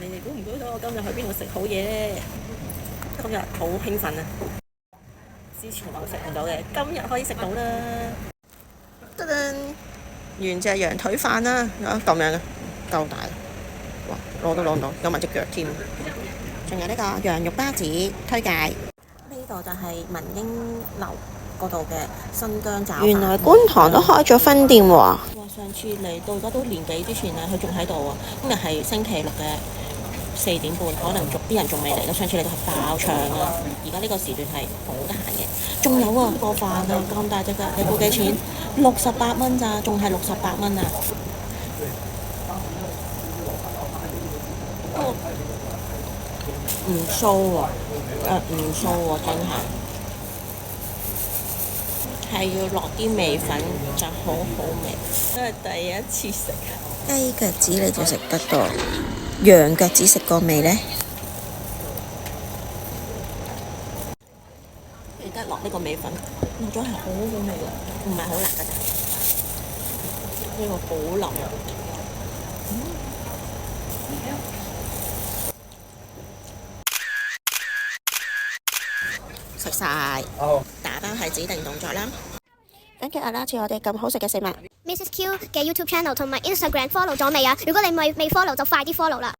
你哋估唔估到我今日去邊度食好嘢呢？今日好興奮啊！之前冇食唔到嘅，今日可以食到啦！噔噔，原隻羊腿飯啦，咁樣嘅，夠大，哇！攞都攞唔到，有埋隻腳添。仲有呢個羊肉包子推介。呢度就係文英樓嗰度嘅新疆炒飯。原來觀塘都開咗分店喎。哇！上次嚟到而家都年幾之前啦，佢仲喺度喎。今日係星期六嘅4點半，可能啲人仲未嚟。上次嚟到係爆場啊！而家呢個時段係好得閒嘅。仲有啊，個飯啊咁大隻㗎，你估幾錢？68蚊咋，仲係68蚊啊！唔騷喎，唔騷喎，真係要落啲味粉就好好味。都係第一次食雞腳趾，你就食得多。羊腳趾食過未呢？記得落呢個味粉，落咗係好好味嘅，唔係好辣㗎咋。呢個好腍。食晒，打包係指定動作啦。緊接下啦，似我哋咁好食嘅食物。Mrs Q 嘅 YouTube channel 同埋 Instagram follow 咗未啊？如果你未 follow 就快啲 follow 啦。